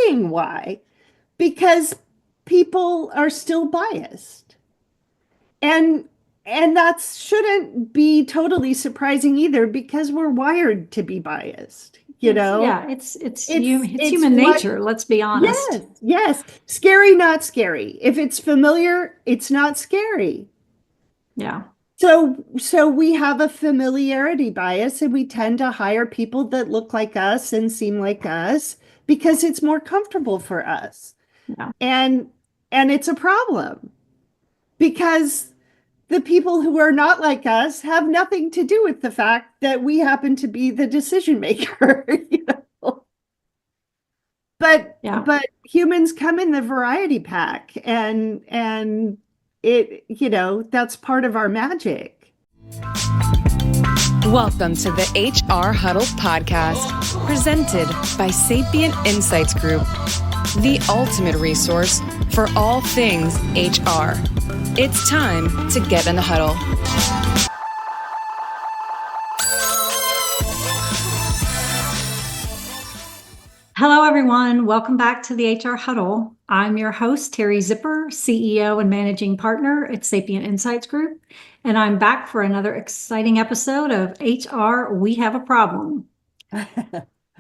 seeing why. Because people are still biased. And that shouldn't be totally surprising either because we're wired to be biased, you know? It's It's human what nature, let's be honest. Yes, yes. Scary, not scary. If it's familiar, it's not scary. Yeah. So we have a familiarity bias and we tend to hire people that look like us and seem like us because it's more comfortable for us. Yeah. And it's a problem because the people who are not like us have nothing to do with the fact that we happen to be the decision maker, you know? Yeah. But humans come in the variety pack and it, that's part of our magic. Welcome to the HR Huddle podcast, presented by Sapient Insights Group, the ultimate resource for all things HR. It's time to get in the huddle. Hello, everyone. Welcome back to the HR Huddle. I'm your host, Teri Zipper, CEO and Managing Partner at Sapient Insights Group, and I'm back for another exciting episode of HR We Have a Problem.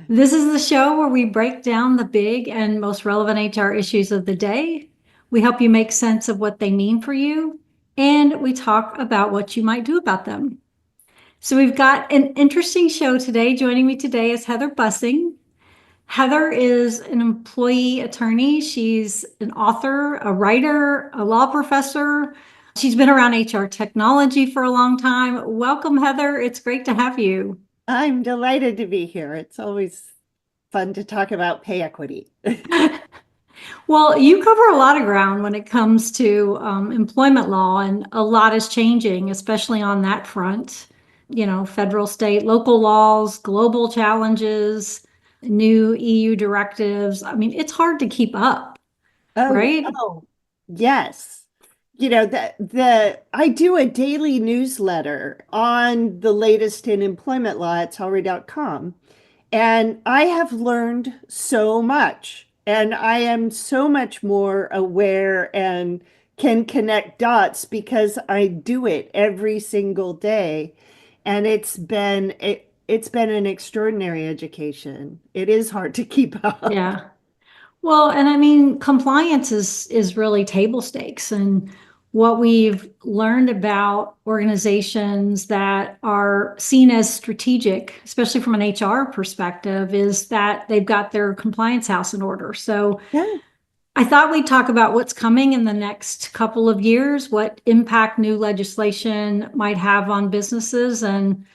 This is the show where we break down the big and most relevant HR issues of the day. We help you make sense of what they mean for you, and we talk about what you might do about them. So we've got an interesting show today. Joining me today is Heather Bussing. Heather is an employee attorney. She's an author, a writer, a law professor. She's been around HR technology for a long time. Welcome, Heather. It's great to have you. I'm delighted to be here. It's always fun to talk about pay equity. Well, you cover a lot of ground when it comes to employment law, and a lot is changing, especially on that front. You know, federal, state, local laws, global challenges, new EU directives. I mean, it's hard to keep up, right? Oh, yes. I do a daily newsletter on the latest in employment law at salary.com. And I have learned so much. And I am so much more aware and can connect dots because I do it every single day. And it's been an extraordinary education. It is hard to keep up. Yeah. Well, and I mean, compliance is really table stakes. And what we've learned about organizations that are seen as strategic, especially from an HR perspective, is that they've got their compliance house in order. So Yeah. I thought we'd talk about what's coming in the next couple of years, what impact new legislation might have on businesses, and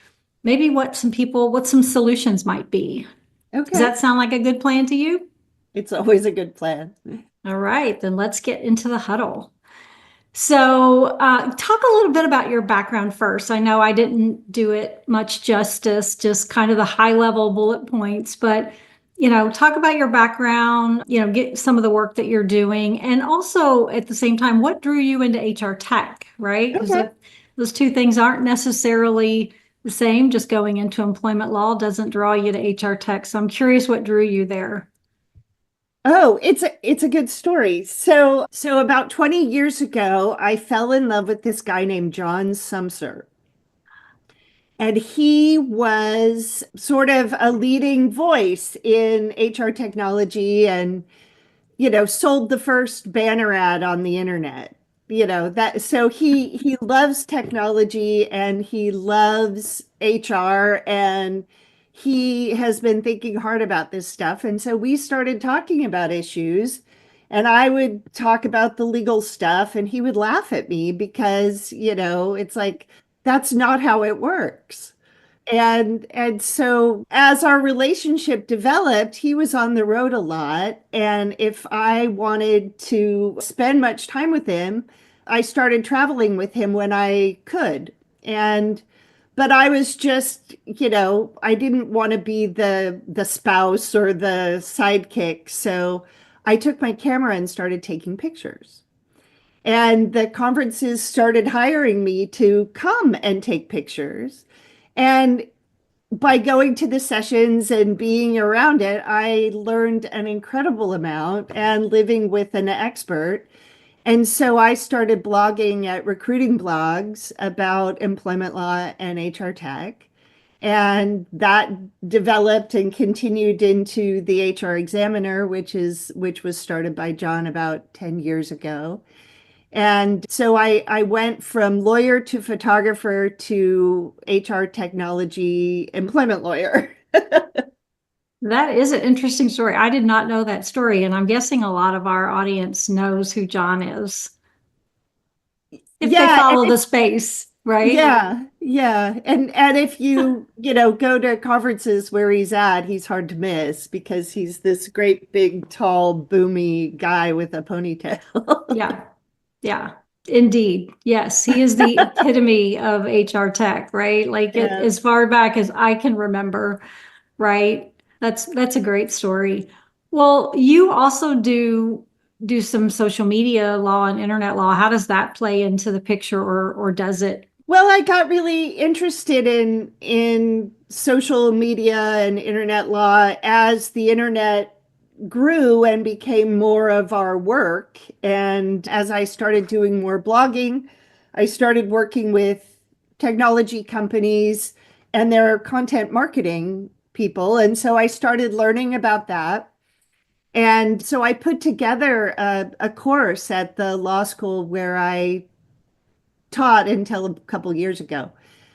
maybe what some solutions might be. Does Okay. that sound like a good plan to you? It's always a good plan. All right, then let's get into the huddle. So, talk a little bit about your background first. I know I didn't do it much justice, just kind of the high level bullet points, but talk about your background, get some of the work that you're doing, and also at the same time, what drew you into HR tech, right? Because Okay. those two things aren't necessarily the same. Just going into employment law doesn't draw you to HR tech. So I'm curious what drew you there. Oh, it's a good story. So about 20 years ago, I fell in love with this guy named John Sumser. And he was sort of a leading voice in HR technology and, sold the first banner ad on the internet. That so he loves technology and he loves HR and he has been thinking hard about this stuff. And so we started talking about issues and I would talk about the legal stuff and he would laugh at me because, it's like that's not how it works. And so as our relationship developed, he was on the road a lot. And if I wanted to spend much time with him, I started traveling with him when I could. And but I was just, I didn't want to be the spouse or the sidekick. So I took my camera and started taking pictures. And the conferences started hiring me to come and take pictures. And by going to the sessions and being around it, I learned an incredible amount and living with an expert. And so I started blogging at recruiting blogs about employment law and HR tech. And that developed and continued into the HR Examiner, which was started by John about 10 years ago. And so I went from lawyer to photographer to HR technology employment lawyer. That is an interesting story. I did not know that story, and I'm guessing a lot of our audience knows who John is if they Yeah, follow the space, right? yeah. And if you go to conferences where he's at, he's hard to miss because he's this great big tall boomy guy with a ponytail. Yeah. Yeah. Indeed. Yes, he is the epitome of HR tech, right? Like Yeah. as far back as I can remember, right? That's a great story. Well, you also do some social media law and internet law. How does that play into the picture or does it? Well, I got really interested in social media and internet law as the internet grew and became more of our work. And as I started doing more blogging, I started working with technology companies and their content marketing people. And so I started learning about that. And so I put together a course at the law school where I taught until a couple years ago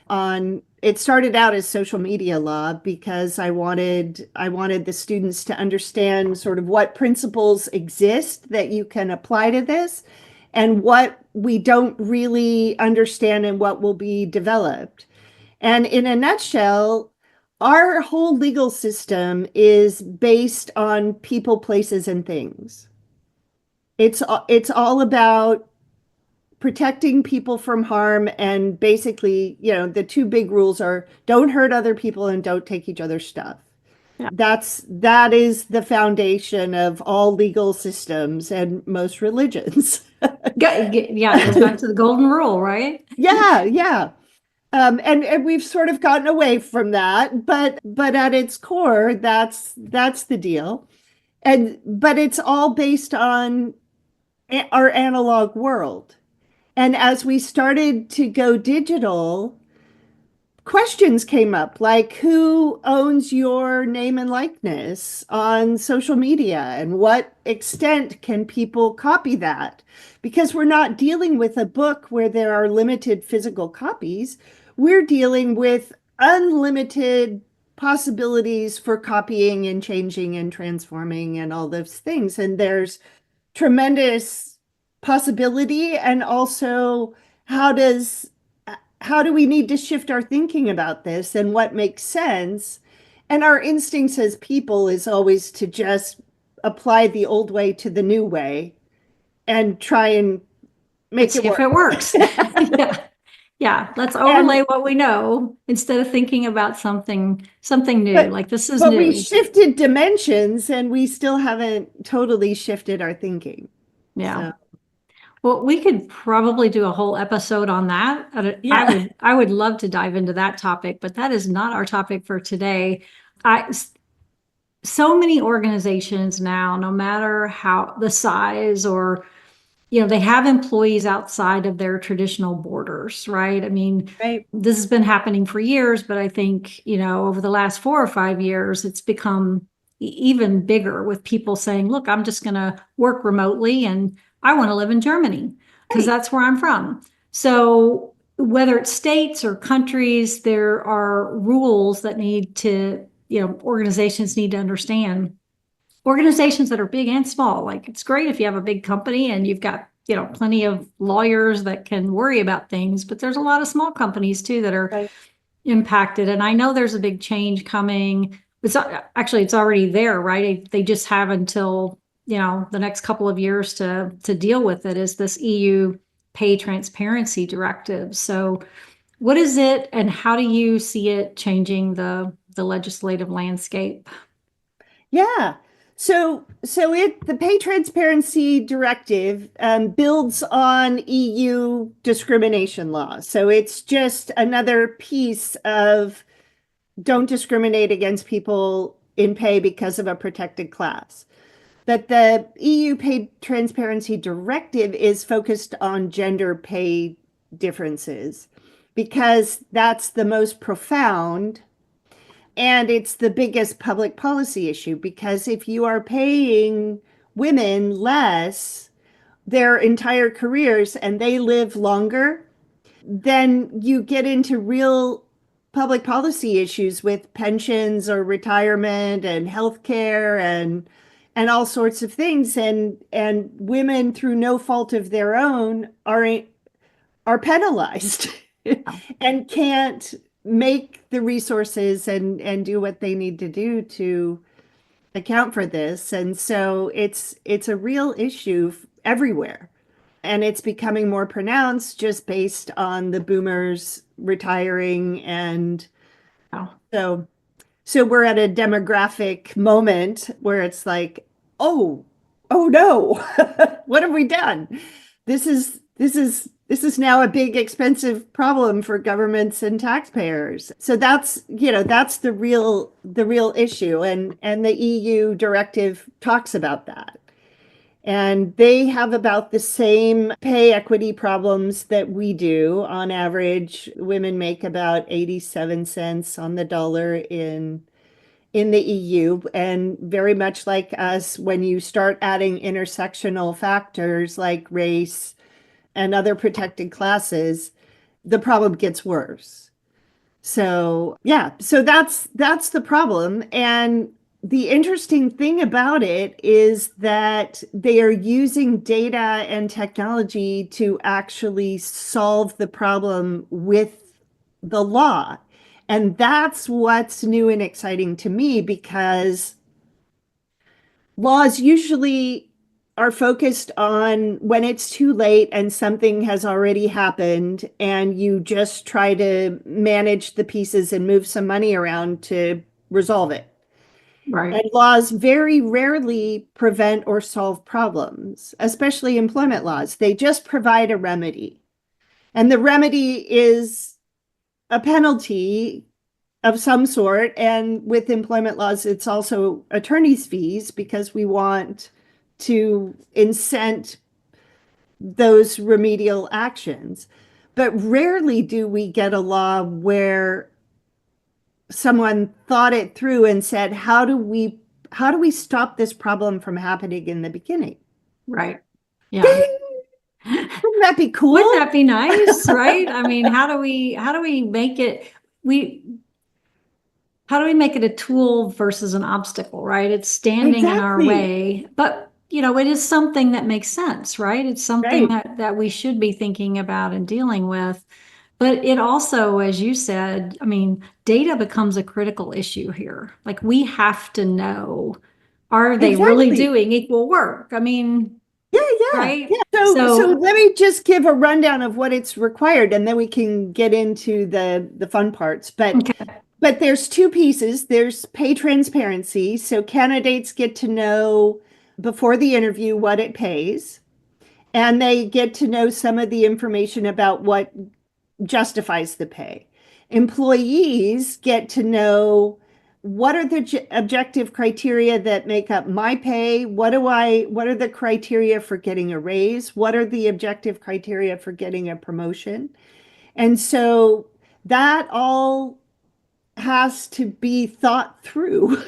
on it started out as social media law because I wanted the students to understand sort of what principles exist that you can apply to this and what we don't really understand and what will be developed. And in a nutshell, our whole legal system is based on people, places, and things. It's all about protecting people from harm, and basically, the two big rules are don't hurt other people and don't take each other's stuff. Yeah. That is the foundation of all legal systems and most religions. Yeah, it goes back to the golden rule, right? Yeah. And we've sort of gotten away from that, but at its core, that's the deal. But it's all based on our analog world. And as we started to go digital, questions came up like who owns your name and likeness on social media and what extent can people copy that? Because we're not dealing with a book where there are limited physical copies. We're dealing with unlimited possibilities for copying and changing and transforming and all those things. And there's tremendous possibility and also how does how do we need to shift our thinking about this and what makes sense? And our instincts as people is always to just apply the old way to the new way and try and And make it see if work. it works. Yeah. Yeah. Let's And overlay what we know instead of thinking about something new. but Like this is but we new. shifted dimensions and we still haven't totally shifted our thinking. Yeah. So Well, we could probably do a whole episode on that. yeah, I would love to dive into that topic, but that is not our topic for today. I so many organizations now, no matter how the size or they have employees outside of their traditional borders, right? I mean, right. this has been happening for years, but I think, over the last 4 or 5 years, it's become even bigger with people saying, look, I'm just going to work remotely and I want to live in Germany because Right. that's where I'm from. So whether it's states or countries, there are rules that organizations need to understand, organizations that are big and small. Like it's great if you have a big company and you've got, plenty of lawyers that can worry about things, but there's a lot of small companies too that are Right. impacted. And I know there's a big change coming. It's already there, right? They just have until, the next couple of years to deal with it, is this EU Pay Transparency Directive. So what is it and how do you see it changing the legislative landscape? Yeah. So the Pay Transparency Directive builds on EU discrimination law. So it's just another piece of don't discriminate against people in pay because of a protected class. But the EU Pay Transparency Directive is focused on gender pay differences because that's the most profound and it's the biggest public policy issue. Because if you are paying women less their entire careers and they live longer, then you get into real public policy issues with pensions or retirement and healthcare and all sorts of things, and women through no fault of their own are penalized and can't make the resources and do what they need to do to account for this. And so it's a real issue everywhere. And it's becoming more pronounced just based on the boomers retiring. And Wow. so we're at a demographic moment where it's like, oh, oh no, what have we done? This is now a big expensive problem for governments and taxpayers. So that's the real issue. And the EU directive talks about that. And they have about the same pay equity problems that we do. On average, women make about 87 cents on the dollar in the EU. And very much like us, when you start adding intersectional factors like race and other protected classes, the problem gets worse. So yeah, so that's the problem. And the interesting thing about it is that they are using data and technology to actually solve the problem with the law. And that's what's new and exciting to me, because laws usually are focused on when it's too late and something has already happened, and you just try to manage the pieces and move some money around to resolve it. Right. And laws very rarely prevent or solve problems, especially employment laws. They just provide a remedy. And the remedy is a penalty of some sort. And with employment laws, it's also attorney's fees, because we want to incent those remedial actions. But rarely do we get a law where someone thought it through and said, how do we stop this problem from happening in the beginning? Right. Yeah. Ding! Wouldn't that be cool? Wouldn't that be nice, right? I mean, how do we make it we how do we make it a tool versus an obstacle, right? It's standing in our Exactly. way, but it is something that makes sense, right? It's something Right. that we should be thinking about and dealing with. But it also, as you said, I mean, data becomes a critical issue here. Like, we have to know, are they really Exactly. doing equal work? I mean, Yeah, yeah, right? yeah. So So, let me just give a rundown of what it's required, and then we can get into the fun parts. But okay, but there's two pieces. There's pay transparency. So candidates get to know before the interview what it pays, and they get to know some of the information about what justifies the pay. Employees get to know what are the objective criteria that make up my pay? What are the criteria for getting a raise? What are the objective criteria for getting a promotion? And so that all has to be thought through.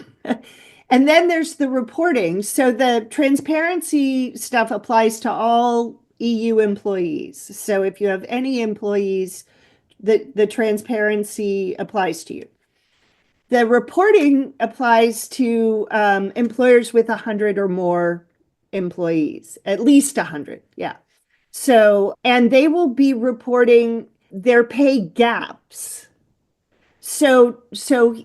And then there's the reporting. So the transparency stuff applies to all EU employees. So if you have any employees, the transparency applies to you. The reporting applies to employers with 100 or more employees, at least 100. Yeah. So, and they will be reporting their pay gaps. So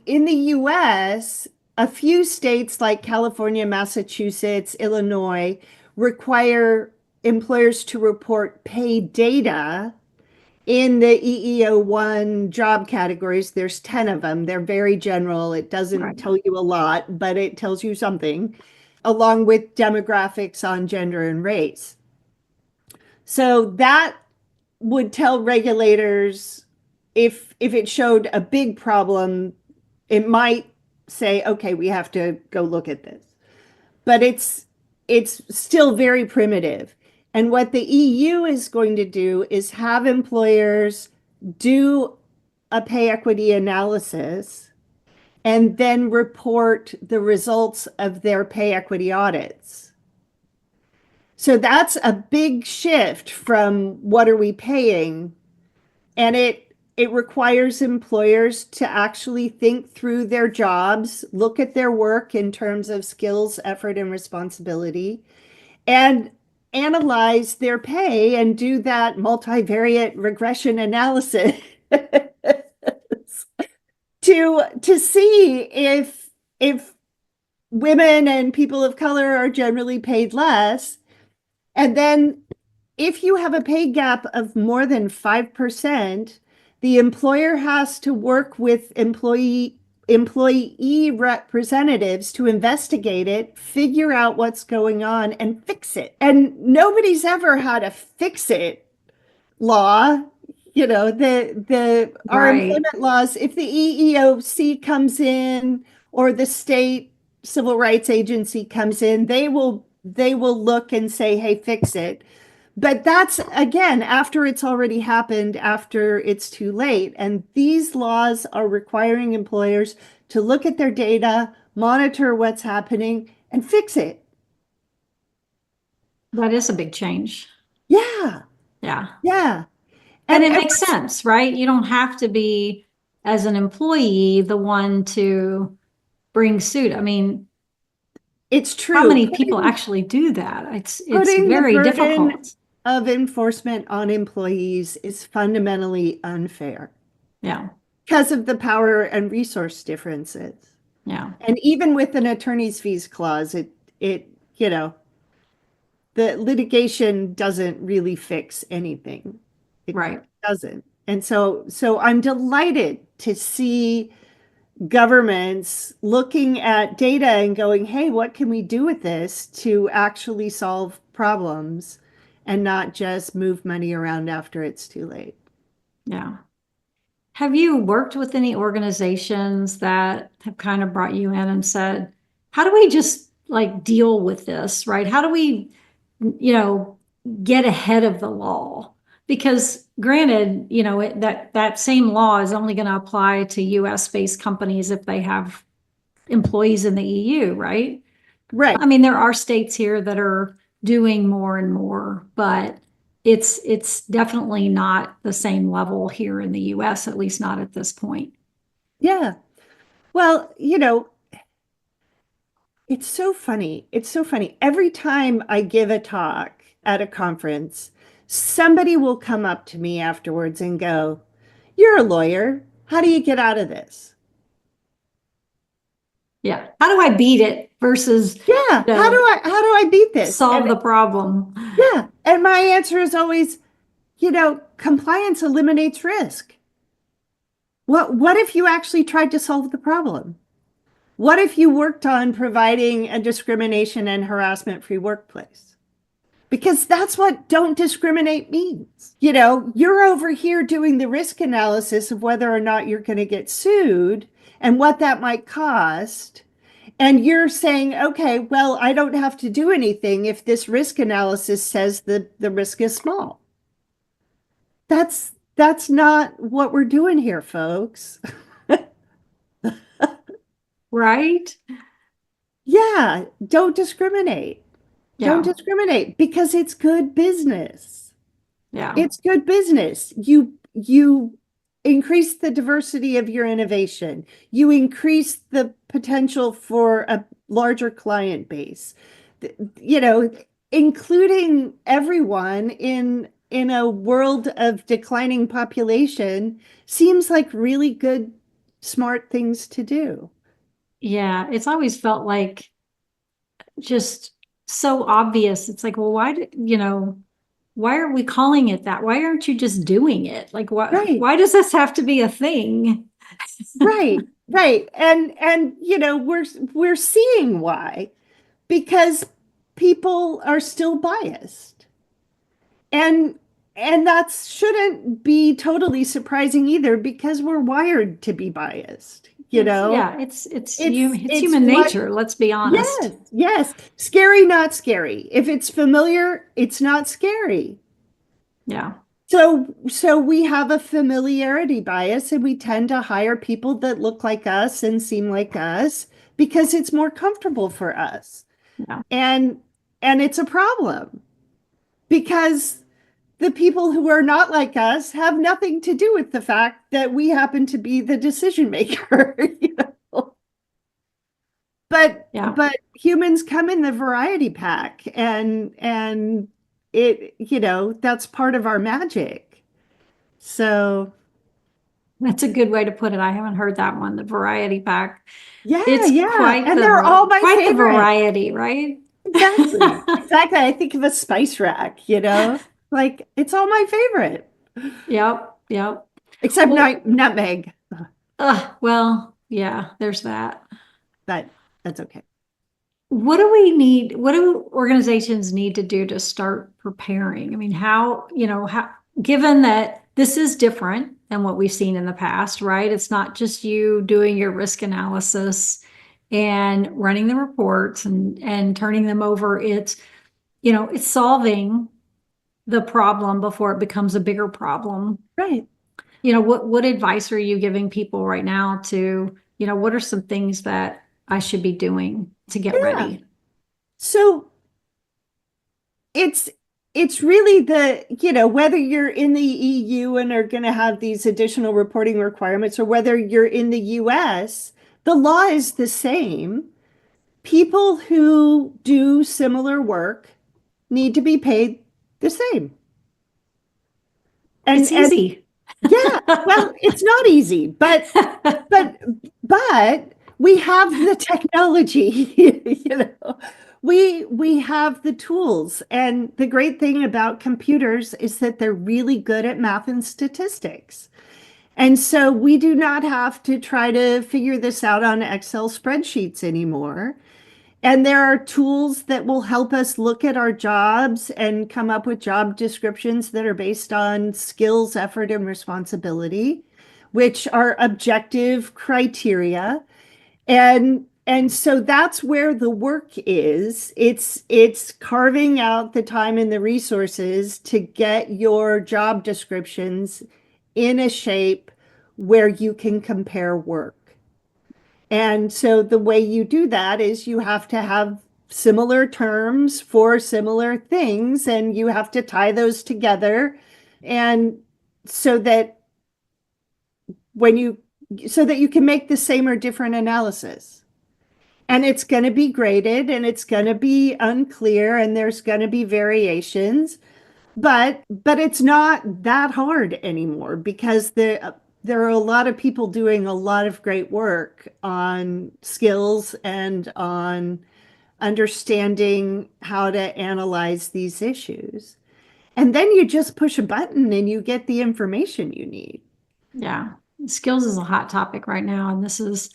in the US, a few states like California, Massachusetts, Illinois require employers to report pay data in the EEO1 job categories. There's 10 of them. They're very general. It doesn't right, tell you a lot, but it tells you something, along with demographics on gender and race. So that would tell regulators, if it showed a big problem, It might say, okay, we have to go look at this, but it's still very primitive. And what the EU is going to do is have employers do a pay equity analysis and then report the results of their pay equity audits. So that's a big shift from what are we paying, and it requires employers to actually think through their jobs, look at their work in terms of skills, effort, and responsibility, and analyze their pay and do that multivariate regression analysis to see if women and people of color are generally paid less. And then if you have a pay gap of more than 5%, the employer has to work with employee representatives to investigate it, figure out what's going on, and fix it. And nobody's ever had a fix it law. You know, the our Right. employment laws, if the EEOC comes in or the state civil rights agency comes in, they will look and say, hey, fix it. But that's again after it's already happened, after it's too late. And these laws are requiring employers to look at their data, monitor what's happening, and fix it. That is a big change. Yeah, Yeah. yeah. And And it and makes sense, right? You don't have to be, as an employee, the one to bring suit. I mean, it's how true. many people actually do that? It's Putting the very burden difficult. of enforcement on employees is fundamentally unfair Yeah. because of the power and resource differences. Yeah. And even with an attorney's fees clause, it, you know, the litigation doesn't really fix anything. It Right. doesn't. And so I'm delighted to see governments looking at data and going, hey, what can we do with this to actually solve problems and not just move money around after it's too late? Yeah. Have you worked with any organizations that have kind of brought you in and said, how do we just like deal with this, right? How do we, you know, get ahead of the law? Because granted, that same law is only going to apply to US based companies if they have employees in the EU, right? Right. I mean, there are states here that are doing more and more, but it's definitely not the same level here in the US, at least not at this point. Yeah. Well, it's so funny. It's so funny. Every time I give a talk at a conference, somebody will come up to me afterwards and go, you're a lawyer. How do you get out of this? Yeah. How do I beat it versus, Yeah, how do I beat this? solve And the problem? yeah, and my answer is always, compliance eliminates risk. What if you actually tried to solve the problem? What if you worked on providing a discrimination and harassment-free workplace? Because that's what don't discriminate means. You're over here doing the risk analysis of whether or not you're going to get sued and what that might cost. And you're saying, okay, well, I don't have to do anything if this risk analysis says that the risk is small. That's not what we're doing here, folks. Right? Yeah, don't discriminate. Don't Yeah. discriminate because it's good business. Yeah. It's good business. You increase the diversity of your innovation. You increase the potential for a larger client base. You know, including everyone in a world of declining population seems like really good, smart things to do. Yeah. It's always felt like just so obvious. It's like, well, why are we calling it that? Why aren't you just doing it? Like, Right, why does this have to be a thing? right, right. And we're seeing why. Because people are still biased. And that shouldn't be totally surprising either because we're wired to be biased. you know? Yeah, it's it's It's human what, nature, let's be honest. yes, yes. Scary, not scary. If it's familiar, it's not scary. Yeah, So we have a familiarity bias and we tend to hire people that look like us and seem like us because it's more comfortable for us. yeah. And and it's a problem because the people who are not like us have nothing to do with the fact that we happen to be the decision maker, you know? Yeah, But humans come in the variety pack and it, you know, that's part of our magic. So that's a good way to put it. I haven't heard that one, the variety pack. yeah, It's yeah. And they're all my quite the favorite. variety, right? Exactly. Exactly. I think of a spice rack, you know, like it's all my favorite, Yep, yep. except Well, nutmeg, well, yeah, there's that. but that's okay. What do we need? What do organizations need to do to start preparing? I mean, given that this is different than what we've seen in the past, right? It's not just you doing your risk analysis and running the reports and turning them over. It's solving the problem before it becomes a bigger problem. Right. What advice are you giving people right now what are some things that I should be doing to get Yeah. ready? So it's it's really the, you know, whether you're in the EU and are going to have these additional reporting requirements or whether you're in the US, the law is the same. People who do similar work need to be paid the same. It's And easy. yeah, well, it's not easy, but but we have the technology, you know. We have the tools, and the great thing about computers is that they're really good at math and statistics. And so we do not have to try to figure this out on Excel spreadsheets anymore. And there are tools that will help us look at our jobs and come up with job descriptions that are based on skills, effort, and responsibility, which are objective criteria. And so that's where the work is. It's carving out the time and the resources to get your job descriptions in a shape where you can compare work. And so the way you do that is you have to have similar terms for similar things, and you have to tie those together. And so that when you, so that you can make the same or different analysis. And it's going to be graded and it's going to be unclear and there's going to be variations, but it's not that hard anymore because there are a lot of people doing a lot of great work on skills and on understanding how to analyze these issues. And then you just push a button and you get the information you need. Yeah. Skills is a hot topic right now, and this is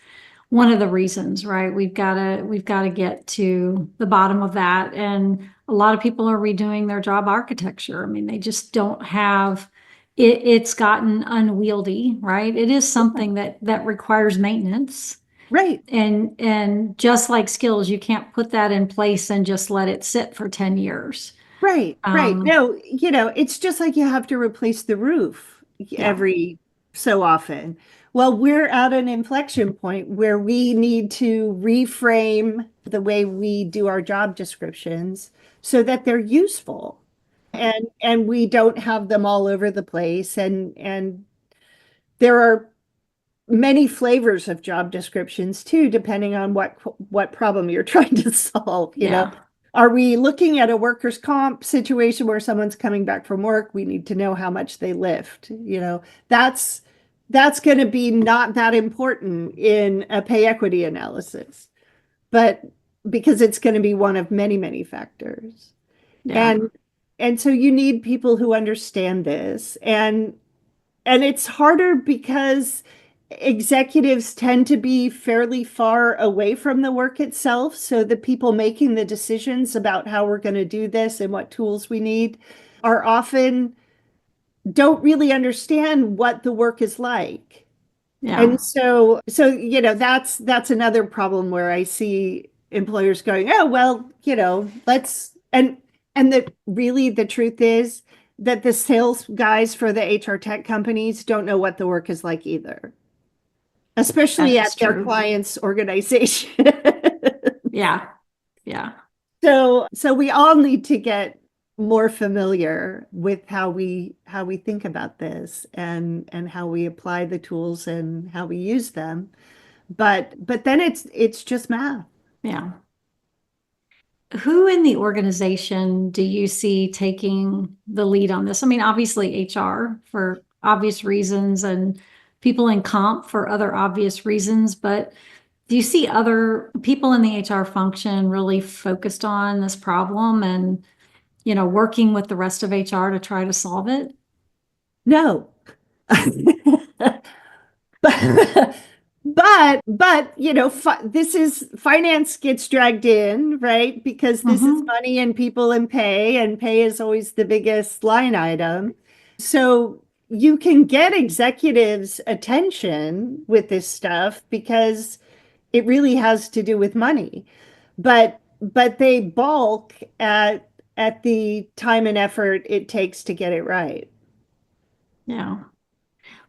one of the reasons, right? We've got to get to the bottom of that. And a lot of people are redoing their job architecture. I mean, they just don't have it's gotten unwieldy, right? It is something that requires maintenance. Right. And just like skills, you can't put that in place and just let it sit for 10 years. Right, right. Um, No, you know, it's just like you have to replace the roof yeah, every so often. Well, we're at an inflection point where we need to reframe the way we do our job descriptions so that they're useful and we don't have them all over the place and there are many flavors of job descriptions too, depending on what problem you're trying to solve, you know. yeah, Are we looking at a workers' comp situation where someone's coming back from work? We need to know how much they lift, you know. That's going to be not that important in a pay equity analysis, but because it's going to be one of many, many factors. yeah, And and so you need people who understand this and it's harder because executives tend to be fairly far away from the work itself. So the people making the decisions about how we're going to do this and what tools we need are often don't really understand what the work is like. Yeah. And so that's another problem where I see employers going, oh, well, let's and the truth is that the sales guys for the HR tech companies don't know what the work is like either, That especially is at their true. client's organization. Yeah. Yeah. So we all need to get more familiar with how we think about this and how we apply the tools and how we use them. But then it's just math. Yeah. Who in the organization do you see taking the lead on this? I mean, obviously HR for obvious reasons and people in comp for other obvious reasons, but do you see other people in the HR function really focused on this problem and, working with the rest of HR to try to solve it? No. But this is finance gets dragged in, right? Because this is Mm-hmm. money and people and pay is always the biggest line item. So you can get executives' attention with this stuff because it really has to do with money. But they balk at the time and effort it takes to get it right Yeah.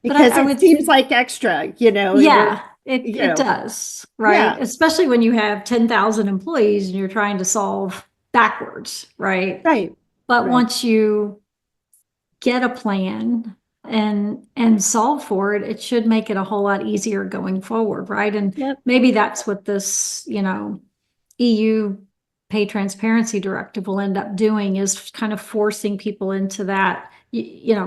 But because I it would, seems like extra, yeah, it, you it know, does, right? yeah, Especially when you have 10,000 employees and you're trying to solve backwards, right? right, But right. once you get a plan and solve for it, it should make it a whole lot easier going forward, right? And Yep, maybe that's what this, EU Pay Transparency Directive will end up doing is kind of forcing people into that,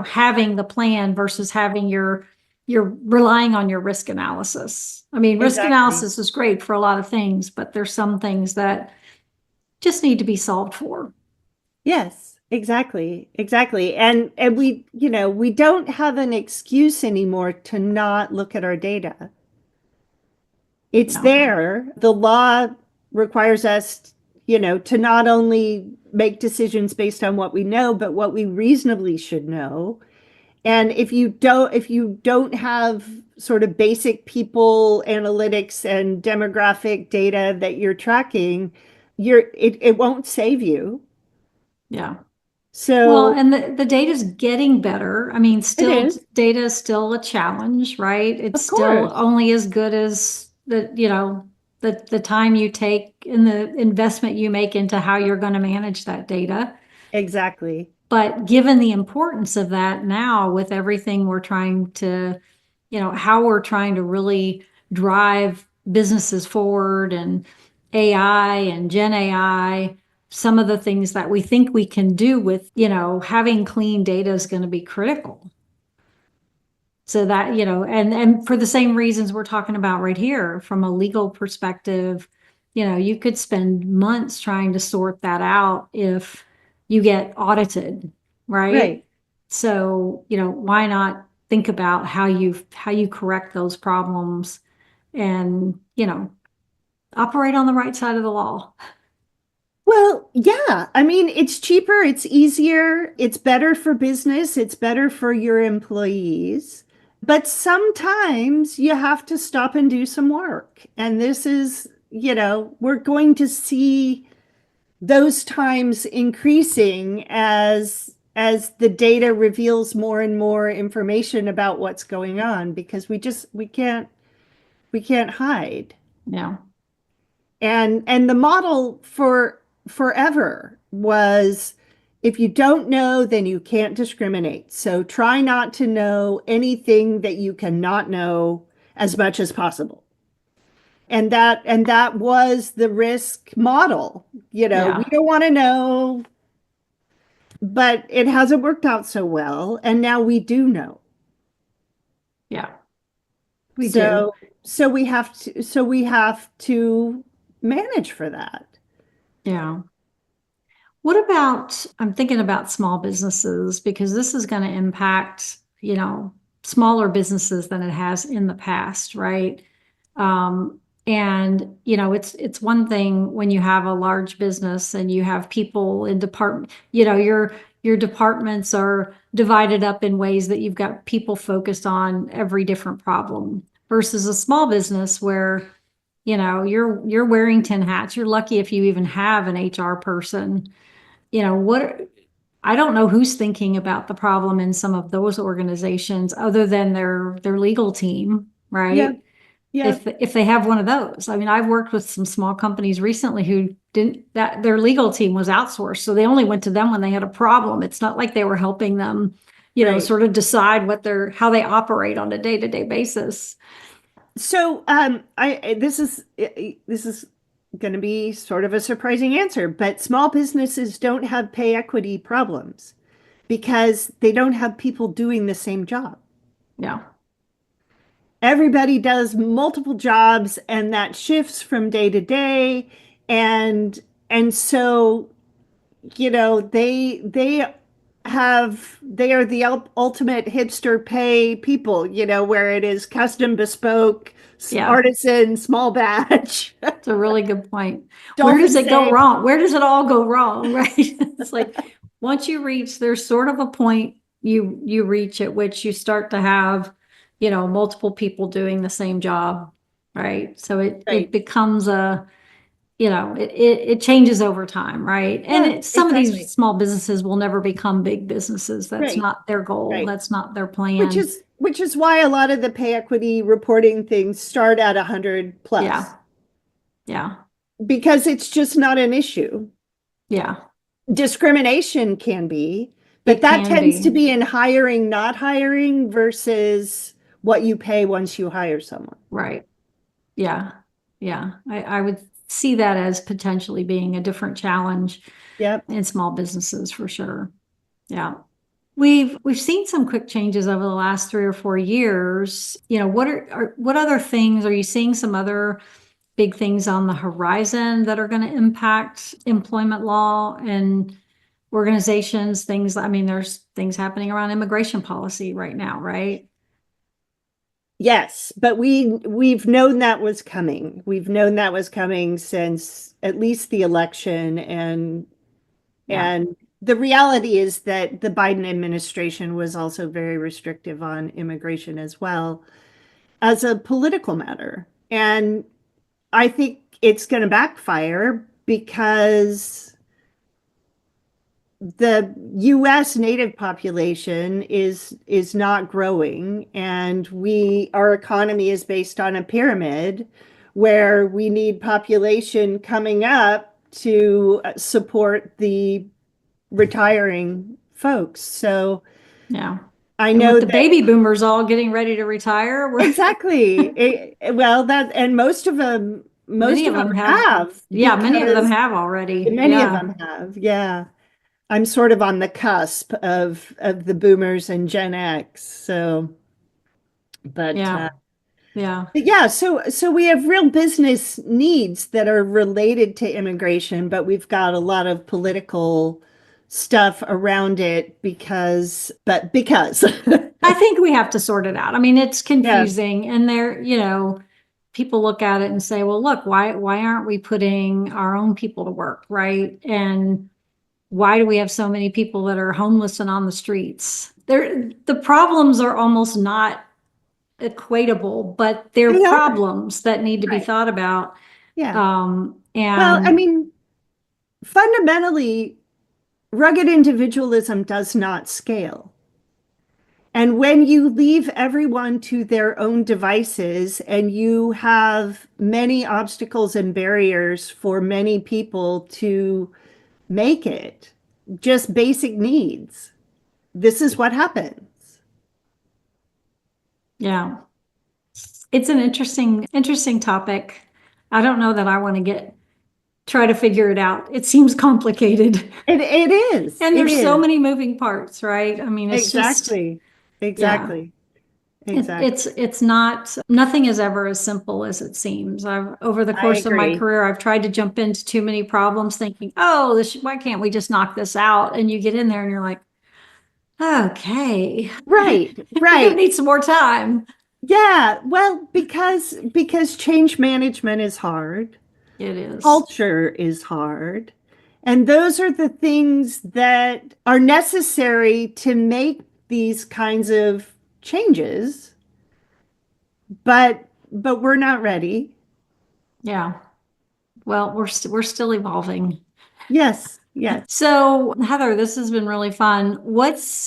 having the plan versus having you're relying on your risk analysis. I mean, risk exactly. analysis is great for a lot of things, but there's some things that just need to be solved for. Yes, exactly, exactly. And we don't have an excuse anymore to not look at our data. It's Yeah. there. The law requires us, to not only make decisions based on what we know, but what we reasonably should know. And if you don't have sort of basic people analytics and demographic data that you're tracking, it won't save you. Yeah. Well, So and the data is getting better. I mean, it still is, data is still a challenge, right? It's of still course. only as good as the time you take and the investment you make into how you're going to manage that data. Exactly. But given the importance of that now with everything we're trying to, how we're trying to really drive businesses forward and AI and Gen AI, some of the things that we think we can do with, having clean data is going to be critical. So that, and for the same reasons we're talking about right here, from a legal perspective, you could spend months trying to sort that out if you get audited, right? Right. So, why not think about how you correct those problems and, operate on the right side of the law. Well, yeah. I mean, it's cheaper, it's easier, it's better for business, it's better for your employees. But sometimes you have to stop and do some work. And this is, we're going to see those times increasing as the data reveals more and more information about what's going on because we can't hide. Yeah. And the model for forever was if you don't know, then you can't discriminate. So try not to know anything that you cannot know as much as possible. And that was the risk model. We Yeah. don't want to know, but it hasn't worked out so well. And now we do know. Yeah. We do. So we have to manage for that. Yeah. What about, I'm thinking about small businesses because this is going to impact, smaller businesses than it has in the past, right? And it's one thing when you have a large business and you have people in department, your departments are divided up in ways that you've got people focused on every different problem. versus a small business where, you're wearing 10 hats. You're lucky if you even have an HR person. I don't know who's thinking about the problem in some of those organizations other than their legal team, Yeah, right? yeah, If they have one of those. I mean, I've worked with some small companies recently who didn't that their legal team was outsourced, so they only went to them when they had a problem. It's not like they were helping them, right. sort of decide how they operate on a day-to-day basis. So, this is going to be sort of a surprising answer, but small businesses don't have pay equity problems because they don't have people doing the same job. Yeah. Everybody does multiple jobs, and that shifts from day to day, and so they are the ultimate hipster pay people, where it is custom, bespoke, Yeah. artisan, small batch, It's a really good point. Where does dolphin it go say. wrong? Where does it all go wrong? Right? It's like once you reach, there's sort of a point you reach at which you start to have, multiple people doing the same job, right? So it Right. becomes it changes over time, right? And Yeah, some of these exactly. small businesses will never become big businesses. That's Right, not their goal. right. That's not their Which plan. is which is why a lot of the pay equity reporting things start at 100 plus Yeah. Yeah. because it's just not an issue. Yeah. Discrimination can be, but It that can tends to be. be in hiring, not hiring versus what you pay once you hire someone. Right. Yeah. Yeah. I would see that as potentially being a different challenge Yep. in small businesses for sure. Yeah. We've seen some quick changes over the last 3 or 4 years. What other things are you seeing some other big things on the horizon that are going to impact employment law and organizations, things, I mean, there's things happening around immigration policy right now, right? Yes, but we've known that was coming. We've known that was coming since at least the election, Yeah. and the reality is that the Biden administration was also very restrictive on immigration as well as a political matter. And I think it's going to backfire because the US native population is not growing, and our economy is based on a pyramid where we need population coming up to support the retiring folks. So Yeah. I And with know the that baby boomers all getting ready to retire, exactly. Well, that and most many of of them them have, have yeah, many of them because have already. many of Yeah. them have. Yeah. I'm sort of on the cusp of the boomers and Gen X. So, but Yeah. Yeah. yeah, so we have real business needs that are related to immigration, but we've got a lot of political stuff around it because I think we have to sort it out. I mean, it's yeah, confusing and people look at it and say, well, look, why aren't we putting our own people to work, right? And why do we have so many people that are homeless and on the streets? The problems are almost not equatable, but they're they are. problems that need to be Right. thought about. Yeah. Well, I And mean, fundamentally, rugged individualism does not scale. And when you leave everyone to their own devices and you have many obstacles and barriers for many people to make it, just basic needs, this is what happens. yeah, it's an interesting topic. I don't know that I want to try to figure it out. It seems complicated. It is. And It there's so is. many moving parts, right? I mean, it's just, Exactly. yeah. Exactly. It, Exactly. it's not, nothing is ever as simple as it seems. Over the I course of my agree. career, I've tried to jump into too many problems thinking, oh, why can't we just knock this out? And you get in there and you're like, okay, Right. we're going to Right. need some more time. Yeah. Well, because change management is hard. It is. Culture is hard. And those are the things that are necessary to make these kinds of changes. but we're not ready. Yeah. Well, we're still evolving. Yes, yes. So, Heather, this has been really fun.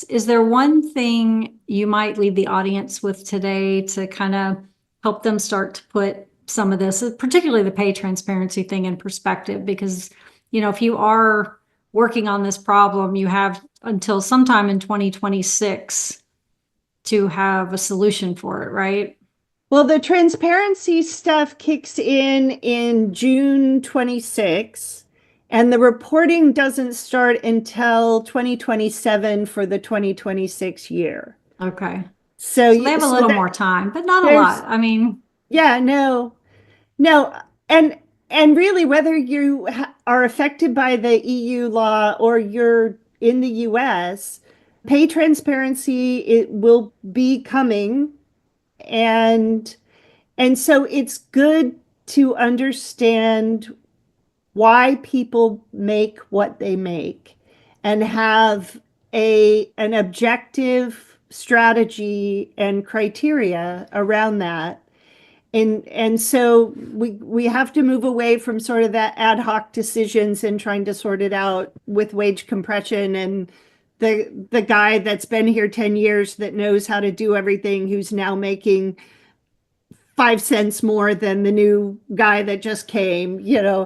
Is there one thing you might leave the audience with today to kind of help them start to put some of this, particularly the pay transparency thing, in perspective? Because, if you are working on this problem, you have until sometime in 2026 to have a solution for it, right? Well, the transparency stuff kicks in June 26, and the reporting doesn't start until 2027 for the 2026 year. Okay. So, So they have a little more time, but not a there's, lot. I mean, yeah, no, no, and and really, whether you are affected by the EU law or you're in the US, pay transparency it will be coming, and and so it's good to understand why people make what they make and have an objective strategy and criteria around that. And so we have to move away from sort of that ad hoc decisions and trying to sort it out with wage compression and the guy that's been here 10 years that knows how to do everything who's now making 5 cents more than the new guy that just came, yeah,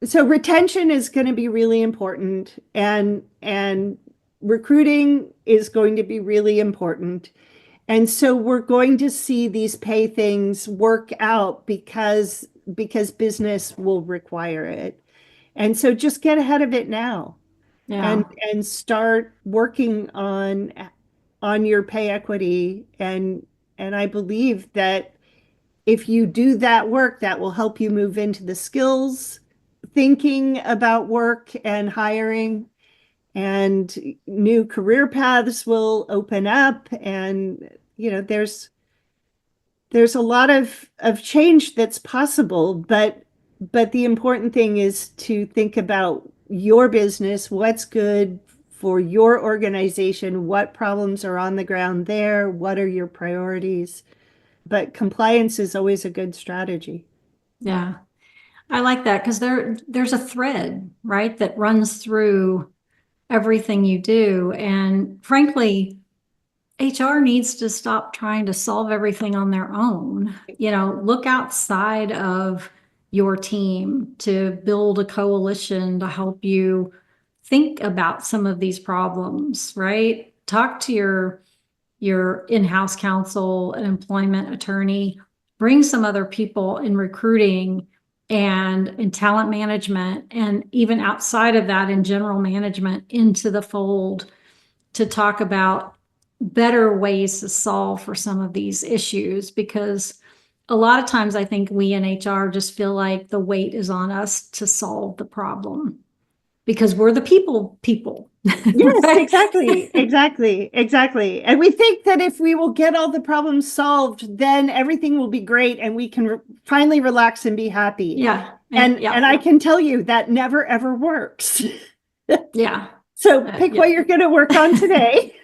so retention is going to be really important, and recruiting is going to be really important. And so we're going to see these pay things work out because business will require it. And so just get ahead of it now yeah, and start working on your pay equity, and I believe that if you do that work, that will help you move into the skills thinking about work and hiring, and new career paths will open up, and there's a lot of change that's possible, but the important thing is to think about your business, what's good for your organization, what problems are on the ground there, what are your priorities. But compliance is always a good strategy. yeah. I like that because there's a thread, right, that runs through everything you do. And frankly, HR needs to stop trying to solve everything on their own. Look outside of your team to build a coalition to help you think about some of these problems, right? Talk to your in-house counsel, an employment attorney, bring some other people in recruiting and in talent management, and even outside of that in general management into the fold to talk about better ways to solve for some of these issues. Because a lot of times I think we in HR just feel like the weight is on us to solve the problem because we're the people. Yes, Right? exactly. And we think that if we will get all the problems solved, then everything will be great and we can finally relax and be happy. Yeah. And I can tell you that never ever works. Yeah. So pick Yeah. what you're going to work on today.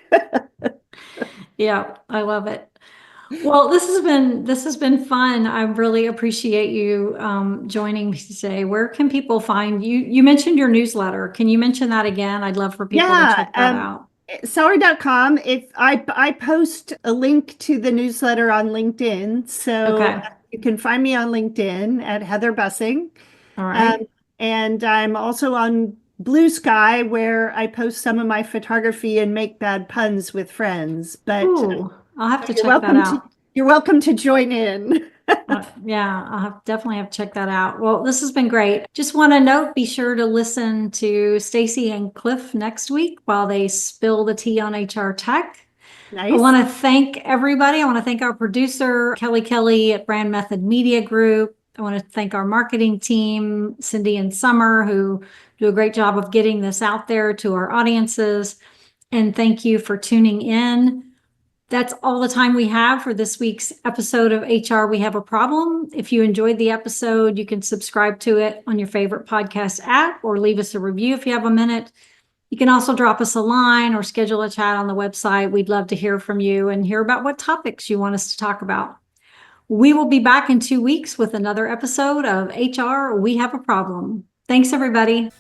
Yeah, I love it. Well, this has been fun. I really appreciate you joining me today. Where can people find you? You mentioned your newsletter. Can you mention that again? I'd love for people to check that out. Salary.com. If I post a link to the newsletter on LinkedIn, so Okay. you can find me on LinkedIn at Heather Bussing. All Um, right. and I'm also on Blue Sky, where I post some of my photography and make bad puns with friends. But Ooh, I'll have to you're check that welcome to out. you're welcome to join in. Yeah, definitely have to check that out. Well, this has been great. Just want to note, be sure to listen to Stacy and Cliff next week while they spill the tea on HR tech. I Nice. want to thank everybody. I want to thank our producer, Kelly at Brand Method Media Group. I want to thank our marketing team, Cindy and Summer, who do a great job of getting this out there to our audiences. And thank you for tuning in. That's all the time we have for this week's episode of HR We Have a Problem. If you enjoyed the episode, you can subscribe to it on your favorite podcast app or leave us a review if you have a minute. You can also drop us a line or schedule a chat on the website. We'd love to hear from you and hear about what topics you want us to talk about. We will be back in 2 weeks with another episode of HR We Have a Problem. Thanks, everybody.